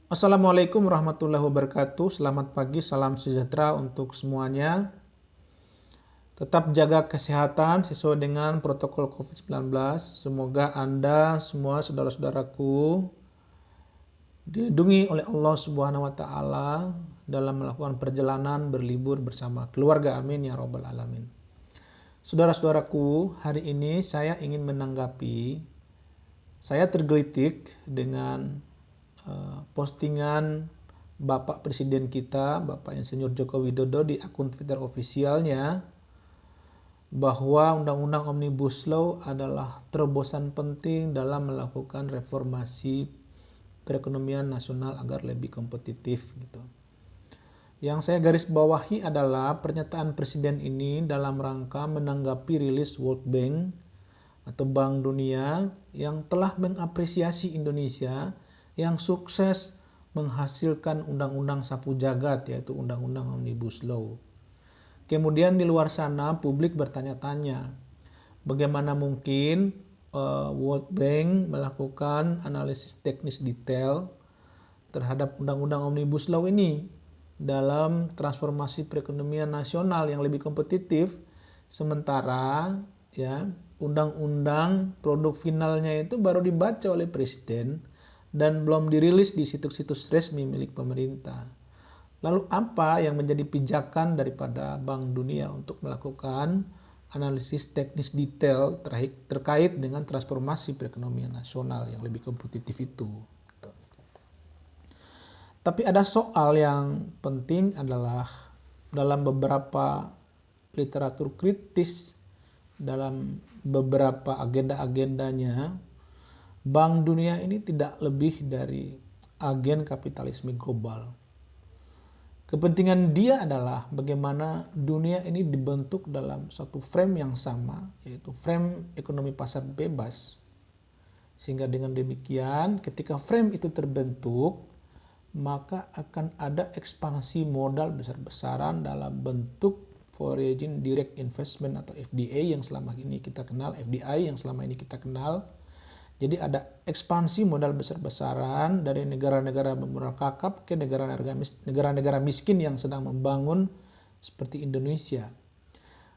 Assalamualaikum warahmatullahi wabarakatuh. Selamat pagi, salam sejahtera untuk semuanya. Tetap jaga kesehatan sesuai dengan protokol COVID-19. Semoga Anda semua saudara-saudaraku dilindungi oleh Allah Subhanahu wa taala dalam melakukan perjalanan berlibur bersama keluarga. Amin ya rabbal alamin. Saudara-saudaraku, hari ini saya ingin menanggapi, saya tergelitik dengan postingan Bapak Presiden kita, Bapak Insinyur Joko Widodo di akun Twitter ofisialnya bahwa Undang-Undang Omnibus Law adalah terobosan penting dalam melakukan reformasi perekonomian nasional agar lebih kompetitif gitu. Yang saya garis bawahi adalah pernyataan Presiden ini dalam rangka menanggapi rilis World Bank atau Bank Dunia yang telah mengapresiasi Indonesia yang sukses menghasilkan undang-undang sapu jagat, yaitu undang-undang Omnibus Law. Kemudian di luar sana publik bertanya-tanya, bagaimana mungkin World Bank melakukan analisis teknis detail terhadap undang-undang Omnibus Law ini dalam transformasi perekonomian nasional yang lebih kompetitif, sementara ya undang-undang produk finalnya itu baru dibaca oleh Presiden dan belum dirilis di situs-situs resmi milik pemerintah. Lalu apa yang menjadi pijakan daripada Bank Dunia untuk melakukan analisis teknis detail terkait dengan transformasi perekonomian nasional yang lebih kompetitif itu? Tapi ada soal yang penting adalah dalam beberapa literatur kritis, dalam beberapa agenda-agendanya, Bank Dunia ini tidak lebih dari agen kapitalisme global. Kepentingan dia adalah bagaimana dunia ini dibentuk dalam satu frame yang sama, yaitu frame ekonomi pasar bebas. Sehingga dengan demikian ketika frame itu terbentuk, maka akan ada ekspansi modal besar-besaran dalam bentuk foreign direct investment atau FDI yang selama ini kita kenal, FDI yang selama ini kita kenal. Jadi ada ekspansi modal besar-besaran dari negara-negara bermodal kakap ke negara-negara miskin yang sedang membangun seperti Indonesia.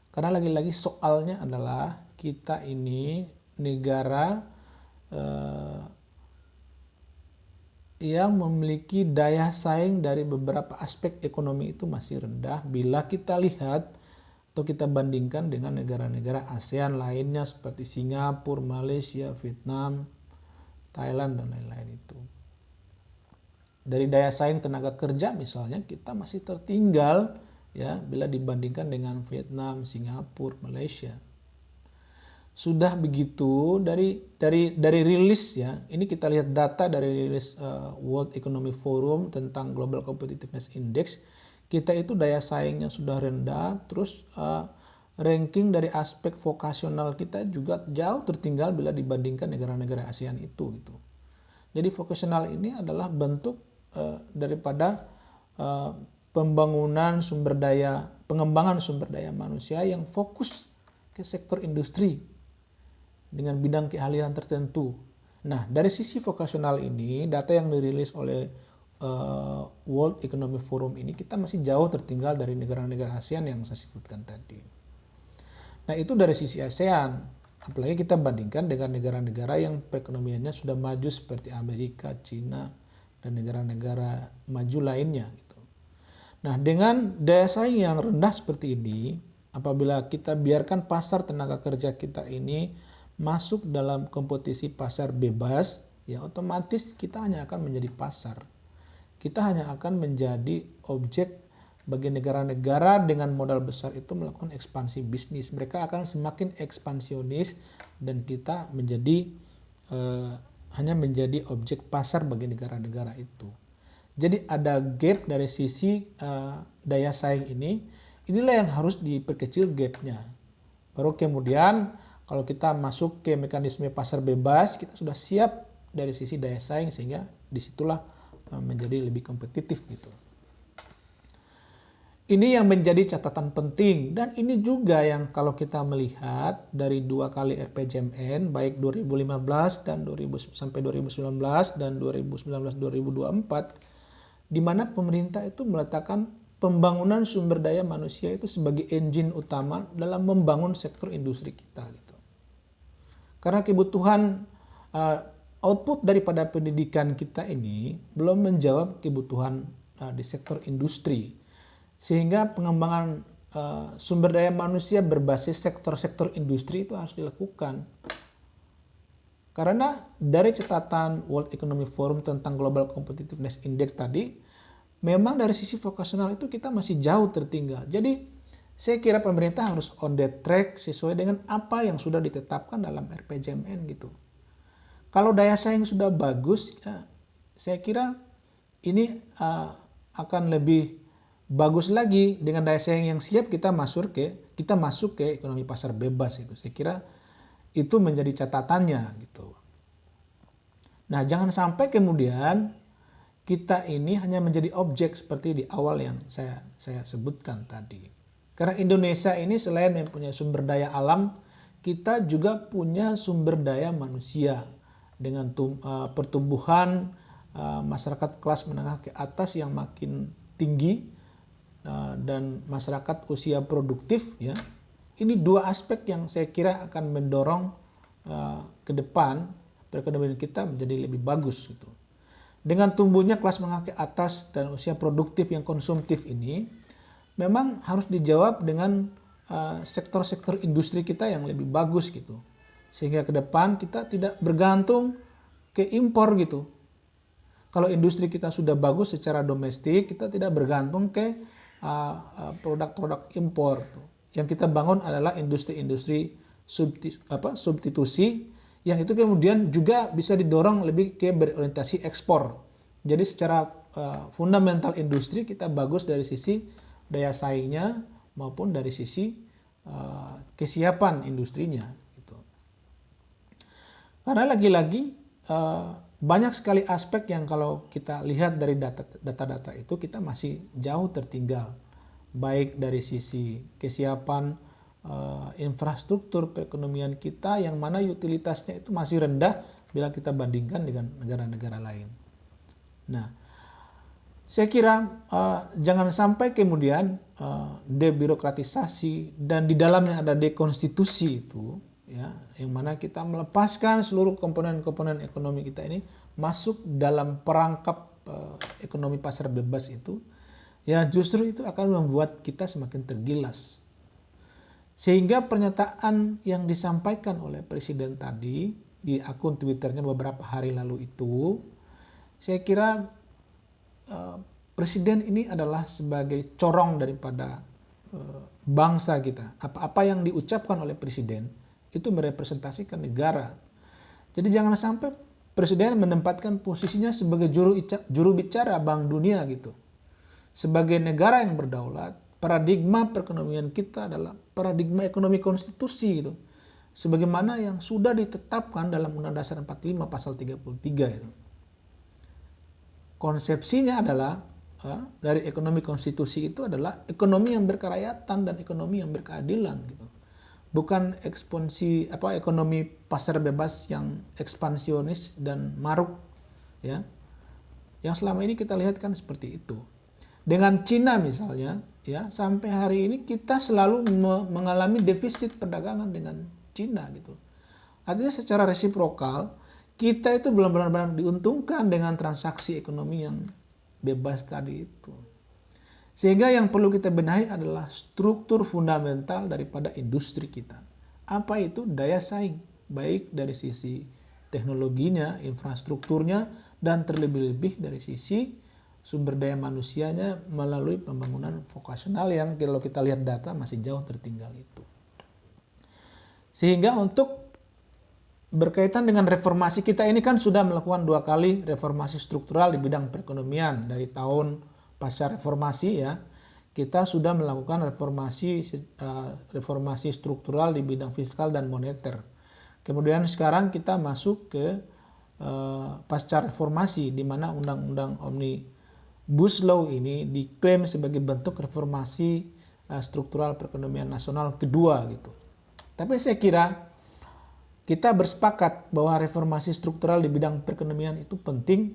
Karena lagi-lagi soalnya adalah kita ini negara yang memiliki daya saing dari beberapa aspek ekonomi itu masih rendah bila kita lihat atau kita bandingkan dengan negara-negara ASEAN lainnya seperti Singapura, Malaysia, Vietnam, Thailand, dan lain-lain itu. Dari daya saing tenaga kerja misalnya kita masih tertinggal ya bila dibandingkan dengan Vietnam, Singapura, Malaysia. Sudah begitu dari rilis ya, ini kita lihat data dari rilis World Economic Forum tentang Global Competitiveness Index, kita itu daya saingnya sudah rendah, terus ranking dari aspek vokasional kita juga jauh tertinggal bila dibandingkan negara-negara ASEAN itu gitu. Jadi vokasional ini adalah bentuk daripada pengembangan sumber daya manusia yang fokus ke sektor industri dengan bidang keahlian tertentu. Nah, dari sisi vokasional ini, data yang dirilis oleh World Economic Forum ini kita masih jauh tertinggal dari negara-negara ASEAN yang saya sebutkan tadi. Nah, itu dari sisi ASEAN. Apalagi kita bandingkan dengan negara-negara yang perekonomiannya sudah maju seperti Amerika, Cina, dan negara-negara maju lainnya. Gitu. Nah, dengan daya saing yang rendah seperti ini, apabila kita biarkan pasar tenaga kerja kita ini masuk dalam kompetisi pasar bebas, ya otomatis kita hanya akan menjadi pasar. Kita hanya akan menjadi objek bagi negara-negara dengan modal besar itu melakukan ekspansi bisnis. Mereka akan semakin ekspansionis dan kita hanya menjadi objek pasar bagi negara-negara itu. Jadi ada gap dari sisi daya saing ini. Inilah yang harus diperkecil gapnya. Baru kemudian kalau kita masuk ke mekanisme pasar bebas, kita sudah siap dari sisi daya saing sehingga disitulah menjadi lebih kompetitif gitu. Ini yang menjadi catatan penting, dan ini juga yang kalau kita melihat dari 2 kali RPJMN baik 2015 dan 2000 sampai 2019 dan 2019-2024, di mana pemerintah itu meletakkan pembangunan sumber daya manusia itu sebagai engine utama dalam membangun sektor industri kita gitu. Karena kebutuhan output daripada pendidikan kita ini belum menjawab kebutuhan di sektor industri. Sehingga pengembangan sumber daya manusia berbasis sektor-sektor industri itu harus dilakukan. Karena dari catatan World Economic Forum tentang Global Competitiveness Index tadi, memang dari sisi vokasional itu kita masih jauh tertinggal. Jadi saya kira pemerintah harus on the track sesuai dengan apa yang sudah ditetapkan dalam RPJMN gitu. Kalau daya saing sudah bagus, ya, saya kira ini akan lebih bagus lagi. Dengan daya saing yang siap kita masuk ke ekonomi pasar bebas itu. Saya kira itu menjadi catatannya gitu. Nah, jangan sampai kemudian kita ini hanya menjadi objek seperti di awal yang saya sebutkan tadi. Karena Indonesia ini selain mempunyai sumber daya alam, kita juga punya sumber daya manusia dengan pertumbuhan masyarakat kelas menengah ke atas yang makin tinggi dan masyarakat usia produktif ya. Ini 2 aspek yang saya kira akan mendorong ke depan perekonomian kita menjadi lebih bagus gitu. Dengan tumbuhnya kelas menengah ke atas dan usia produktif yang konsumtif ini memang harus dijawab dengan sektor-sektor industri kita yang lebih bagus gitu. Sehingga ke depan kita tidak bergantung ke impor gitu. Kalau industri kita sudah bagus secara domestik, kita tidak bergantung ke produk-produk impor. Yang kita bangun adalah industri-industri substitusi yang itu kemudian juga bisa didorong lebih ke berorientasi ekspor. Jadi secara fundamental industri kita bagus dari sisi daya saingnya maupun dari sisi kesiapan industrinya. Gitu. Karena lagi-lagi banyak sekali aspek yang kalau kita lihat dari data-data itu kita masih jauh tertinggal. Baik dari sisi kesiapan infrastruktur perekonomian kita yang mana utilitasnya itu masih rendah bila kita bandingkan dengan negara-negara lain. Nah, saya kira jangan sampai kemudian debirokratisasi dan di dalamnya ada dekonstitusi itu, ya, yang mana kita melepaskan seluruh komponen-komponen ekonomi kita ini masuk dalam perangkap ekonomi pasar bebas itu, ya justru itu akan membuat kita semakin tergilas. Sehingga pernyataan yang disampaikan oleh Presiden tadi di akun Twitternya beberapa hari lalu itu, saya kira Presiden ini adalah sebagai corong daripada bangsa kita. Apa-apa yang diucapkan oleh Presiden itu merepresentasikan negara. Jadi jangan sampai Presiden menempatkan posisinya sebagai juru bicara Bank Dunia gitu. Sebagai negara yang berdaulat, paradigma perekonomian kita adalah paradigma ekonomi konstitusi gitu. Sebagaimana yang sudah ditetapkan dalam Undang Dasar 45 pasal 33 itu. Konsepsinya adalah dari ekonomi konstitusi itu adalah ekonomi yang berkerakyatan dan ekonomi yang berkeadilan gitu. Bukan ekonomi pasar bebas yang ekspansionis dan maruk ya. Yang selama ini kita lihat kan seperti itu. Dengan Cina misalnya, ya sampai hari ini kita selalu mengalami defisit perdagangan dengan Cina gitu. Artinya secara resiprokal kita itu belum benar-benar diuntungkan dengan transaksi ekonomi yang bebas tadi itu. Sehingga yang perlu kita benahi adalah struktur fundamental daripada industri kita. Apa itu? Daya saing, baik dari sisi teknologinya, infrastrukturnya, dan terlebih-lebih dari sisi sumber daya manusianya melalui pembangunan vokasional yang kalau kita lihat data masih jauh tertinggal itu. Sehingga untuk berkaitan dengan reformasi, kita ini kan sudah melakukan 2 kali reformasi struktural di bidang perekonomian. Dari tahun pasca reformasi ya, kita sudah melakukan reformasi struktural di bidang fiskal dan moneter. Kemudian sekarang kita masuk ke pasca reformasi di mana Undang-Undang Omnibus Law ini diklaim sebagai bentuk reformasi struktural perekonomian nasional kedua gitu. Tapi saya kira kita bersepakat bahwa reformasi struktural di bidang perekonomian itu penting,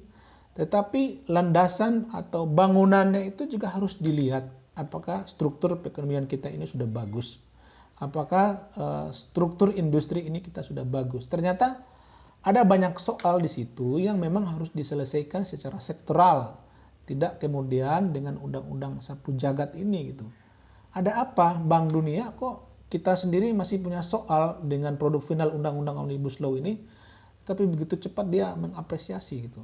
tetapi landasan atau bangunannya itu juga harus dilihat apakah struktur perekonomian kita ini sudah bagus. Apakah struktur industri ini kita sudah bagus. Ternyata ada banyak soal di situ yang memang harus diselesaikan secara sektoral. Tidak kemudian dengan undang-undang sapu jagat ini gitu. Ada apa Bank Dunia kok kita sendiri masih punya soal dengan produk final undang-undang Omnibus Law ini, tapi begitu cepat dia mengapresiasi gitu.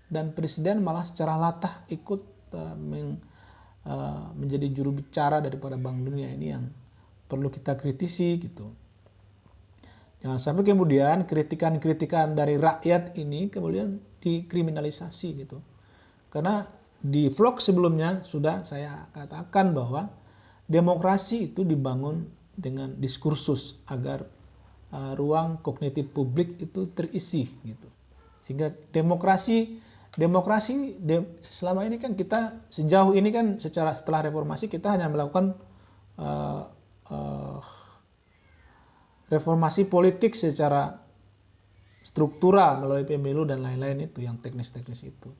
Dan Presiden malah secara latah ikut menjadi juru bicara daripada Bank Dunia ini yang perlu kita kritisi gitu. Jangan sampai kemudian kritikan-kritikan dari rakyat ini kemudian dikriminalisasi gitu. Karena di vlog sebelumnya sudah saya katakan bahwa demokrasi itu dibangun dengan diskursus agar ruang kognitif publik itu terisi gitu. Sehingga selama ini kan kita sejauh ini kan setelah reformasi kita hanya melakukan reformasi politik secara struktural melalui pemilu dan lain-lain itu yang teknis-teknis itu.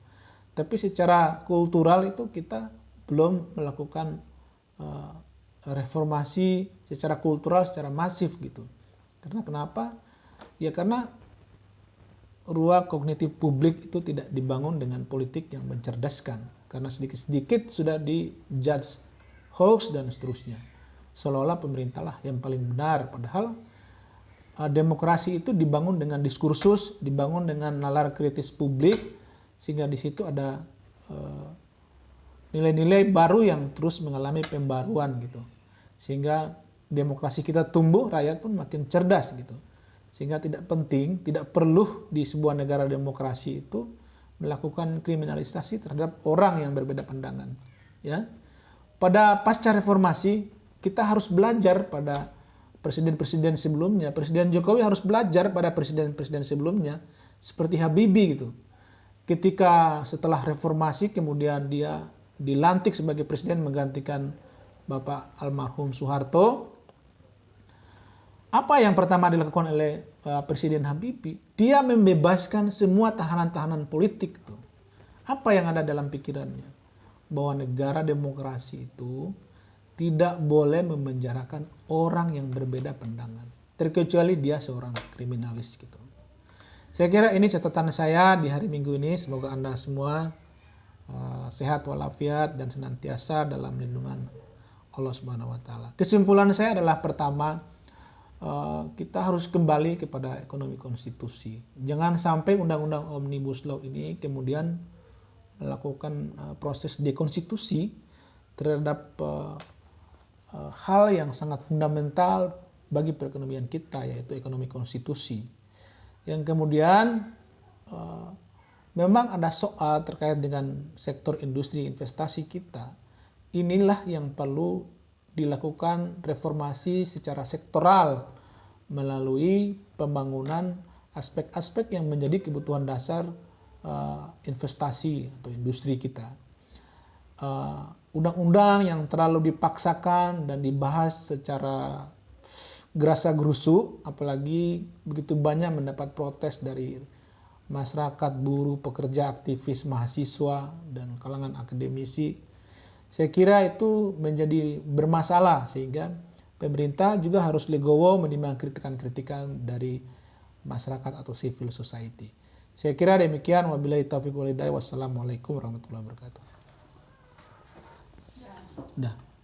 Tapi secara kultural itu kita belum melakukan reformasi secara kultural secara masif gitu. Karena kenapa? Ya karena ruang kognitif publik itu tidak dibangun dengan politik yang mencerdaskan. Karena sedikit-sedikit sudah dijudge hoax dan seterusnya. Seolah-olah pemerintah lah yang paling benar. Padahal demokrasi itu dibangun dengan diskursus, dibangun dengan nalar kritis publik, sehingga di situ ada nilai-nilai baru yang terus mengalami pembaruan gitu. Sehingga demokrasi kita tumbuh, rakyat pun makin cerdas gitu. Sehingga tidak penting, tidak perlu di sebuah negara demokrasi itu melakukan kriminalisasi terhadap orang yang berbeda pandangan. Ya. Pada pasca reformasi, kita harus belajar pada presiden-presiden sebelumnya. Presiden Jokowi harus belajar pada presiden-presiden sebelumnya. Seperti Habibie gitu. Ketika setelah reformasi kemudian dia dilantik sebagai presiden menggantikan Bapak almarhum Soeharto, apa yang pertama dilakukan oleh Presiden Habibie? Dia membebaskan semua tahanan-tahanan politik tuh. Apa yang ada dalam pikirannya? Bahwa negara demokrasi itu tidak boleh memenjarakan orang yang berbeda pandangan, terkecuali dia seorang kriminalis gitu. Saya kira ini catatan saya di hari Minggu ini. Semoga Anda semua sehat walafiat dan senantiasa dalam lindungan Allah Subhanahu wa taala. Kesimpulan saya adalah pertama, kita harus kembali kepada ekonomi konstitusi. Jangan sampai undang-undang Omnibus Law ini kemudian melakukan proses dekonstitusi terhadap hal yang sangat fundamental bagi perekonomian kita, yaitu ekonomi konstitusi. Yang kemudian memang ada soal terkait dengan sektor industri investasi kita. Inilah yang perlu dilakukan reformasi secara sektoral melalui pembangunan aspek-aspek yang menjadi kebutuhan dasar investasi atau industri kita. Undang-undang yang terlalu dipaksakan dan dibahas secara gerasa-gerusu, apalagi begitu banyak mendapat protes dari masyarakat, buruh, pekerja, aktivis, mahasiswa, dan kalangan akademisi. Saya kira itu menjadi bermasalah sehingga pemerintah juga harus legowo menerima kritikan-kritikan dari masyarakat atau civil society. Saya kira demikian. Wabillahi taufiq wal hidayah. Wassalamualaikum warahmatullahi wabarakatuh. Udah.